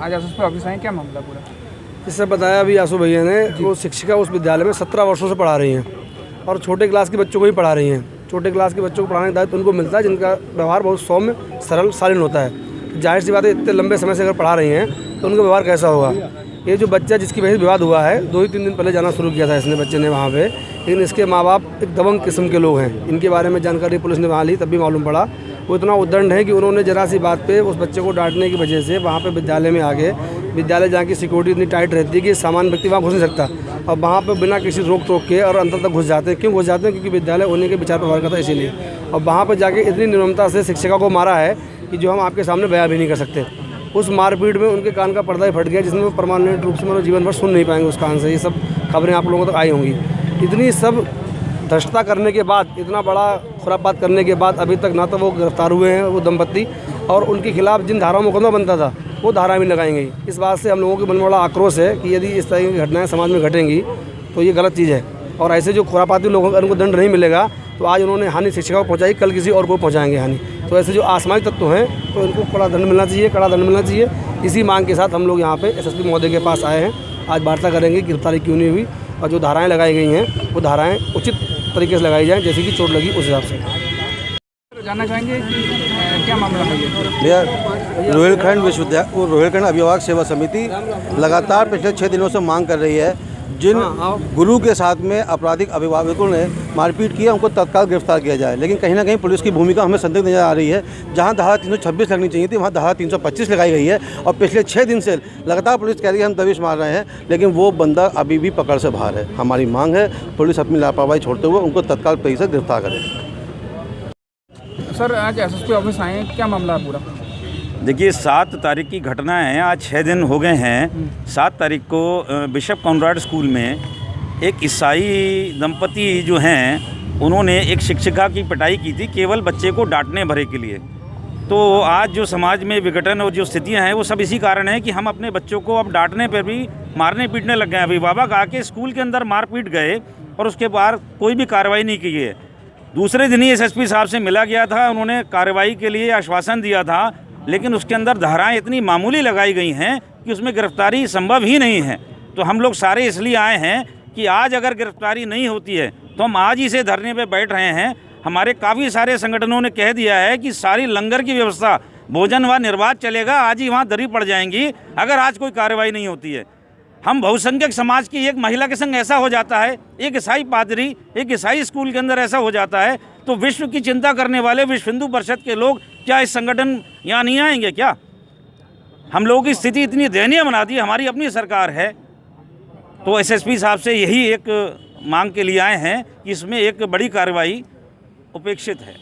आज SSP office आए, क्या मामला पूरा? इससे बताया अभी आसू भैया ने, वो शिक्षिका उस विद्यालय में 17 वर्षों से पढ़ा रही हैं और छोटे क्लास के बच्चों को ही पढ़ा रही हैं। छोटे क्लास के बच्चों को पढ़ाने का दायित्व उनको मिलता है जिनका व्यवहार बहुत सौम्य, सरल, शालीन होता है। जाहिर सी बात है, इतने लंबे समय से अगर पढ़ा रही हैं तो उनका व्यवहार कैसा होगा। ये जो बच्चा जिसकी वजह से विवाद हुआ है, 2-3 दिन पहले जाना शुरू किया था इसने, बच्चे ने वहाँ पे, लेकिन इसके माँ बाप एक दबंग किस्म के लोग हैं। इनके बारे में जानकारी पुलिस ने वहाँ ली, तब भी मालूम पड़ा वो इतना उद्दंड है कि उन्होंने जरा सी बात पे उस बच्चे को डांटने की वजह से वहाँ पे विद्यालय में आगे, विद्यालय जहाँ की सिक्योरिटी इतनी टाइट रहती है कि सामान्य व्यक्ति वहाँ घुस नहीं सकता, और वहाँ पे बिना किसी रोक टोक के और अंदर तक घुस जाते हैं। क्यों घुस जाते हैं? क्योंकि विद्यालय होने के विचार प्रभाव का था, इसीलिए। और वहाँ पर जाके इतनी निर्ममता से शिक्षिका को मारा है कि जो हम आपके सामने बयां भी नहीं कर सकते। उस मारपीट में उनके कान का पर्दा ही फट गया, जिसमें वो परमानेंट रूप से मतलब जीवन भर सुन नहीं पाएंगे उस कान से। ये सब खबरें आप लोगों तक आई होंगी। इतनी सब धृष्टता करने के बाद, इतना बड़ा खुरापात करने के बाद अभी तक ना तो वो गिरफ्तार हुए हैं वो दंपत्ति, और उनके खिलाफ जिन धाराओं में मुकदमा बनता था वो धारा भी लगाई गई। इस बात से हम लोगों के मन में बड़ा आक्रोश है कि यदि इस तरह की घटनाएं समाज में घटेंगी तो ये गलत चीज़ है, और ऐसे जो खुरापाती लोगों का उनको दंड नहीं मिलेगा तो आज उन्होंने हानि शिक्षिका को पहुँचाई, कल किसी और को पहुँचाएंगे हानि। तो ऐसे जो असामाजिक तत्व हैं तो इनको कड़ा दंड मिलना चाहिए, कड़ा दंड मिलना चाहिए। इसी मांग के साथ हम लोग यहाँ पे एसएसपी महोदय के पास आए हैं। आज वार्ता करेंगे गिरफ्तारी क्यों नहीं हुई, और जो धाराएं लगाई गई हैं वो धाराएं उचित तरीके से लगाई जाएं, जैसे कि चोट लगी उस हिसाब से। जानना चाहेंगे कि क्या मामला है भैया? रोहिलखंड अभिभावक सेवा समिति लगातार पिछले 6 दिनों से मांग कर रही है, जिन गुरु के साथ में आपराधिक अभिभावकों ने मारपीट किया उनको तत्काल गिरफ्तार किया जाए। लेकिन कहीं ना कहीं पुलिस की भूमिका हमें संदिग्ध नजर आ रही है। जहां धारा 326 लगनी चाहिए थी वहां धारा 325 लगाई गई है, और पिछले 6 दिन से लगातार पुलिस कह रही है हम दबिश मार रहे हैं, लेकिन वो बंदा अभी भी पकड़ से बाहर है। हमारी मांग है पुलिस अपनी लापरवाही छोड़ते हुए उनको तत्काल तरीके से गिरफ्तार करे। सर, आज एसएसपी ऑफिस आए, क्या मामला है पूरा? देखिए, 7 तारीख की घटना है। आज 6 दिन हो गए हैं। 7 तारीख को बिशप कॉनराड स्कूल में एक ईसाई दंपति जो हैं उन्होंने एक शिक्षिका की पिटाई की थी, केवल बच्चे को डांटने भरे के लिए। तो आज जो समाज में विघटन और जो स्थितियां हैं वो सब इसी कारण है कि हम अपने बच्चों को अब डांटने पर भी मारने पीटने लग गए। अभिभावक आके स्कूल के अंदर मार पीट गए और उसके बाद कोई भी कार्रवाई नहीं की है। दूसरे दिन ही एसएसपी साहब से मिला गया था, उन्होंने कार्रवाई के लिए आश्वासन दिया था, लेकिन उसके अंदर धाराएं इतनी मामूली लगाई गई हैं कि उसमें गिरफ्तारी संभव ही नहीं है। तो हम लोग सारे इसलिए आए हैं कि आज अगर गिरफ्तारी नहीं होती है तो हम आज ही से धरने पे बैठ रहे हैं। हमारे काफ़ी सारे संगठनों ने कह दिया है कि सारी लंगर की व्यवस्था, भोजन व निर्बाध चलेगा, आज ही वहाँ दरी पड़ जाएंगी अगर आज कोई कार्रवाई नहीं होती है। हम बहुसंख्यक समाज की एक महिला के संग ऐसा हो जाता है, एक ईसाई पादरी, एक ईसाई स्कूल के अंदर ऐसा हो जाता है, तो विश्व की चिंता करने वाले विश्व हिंदू परिषद के लोग क्या इस संगठन यहाँ नहीं आएंगे क्या? हम लोगों की स्थिति इतनी दयनीय बना दी, हमारी अपनी सरकार है। तो एसएसपी साहब से यही एक मांग के लिए आए हैं कि इसमें एक बड़ी कार्रवाई अपेक्षित है।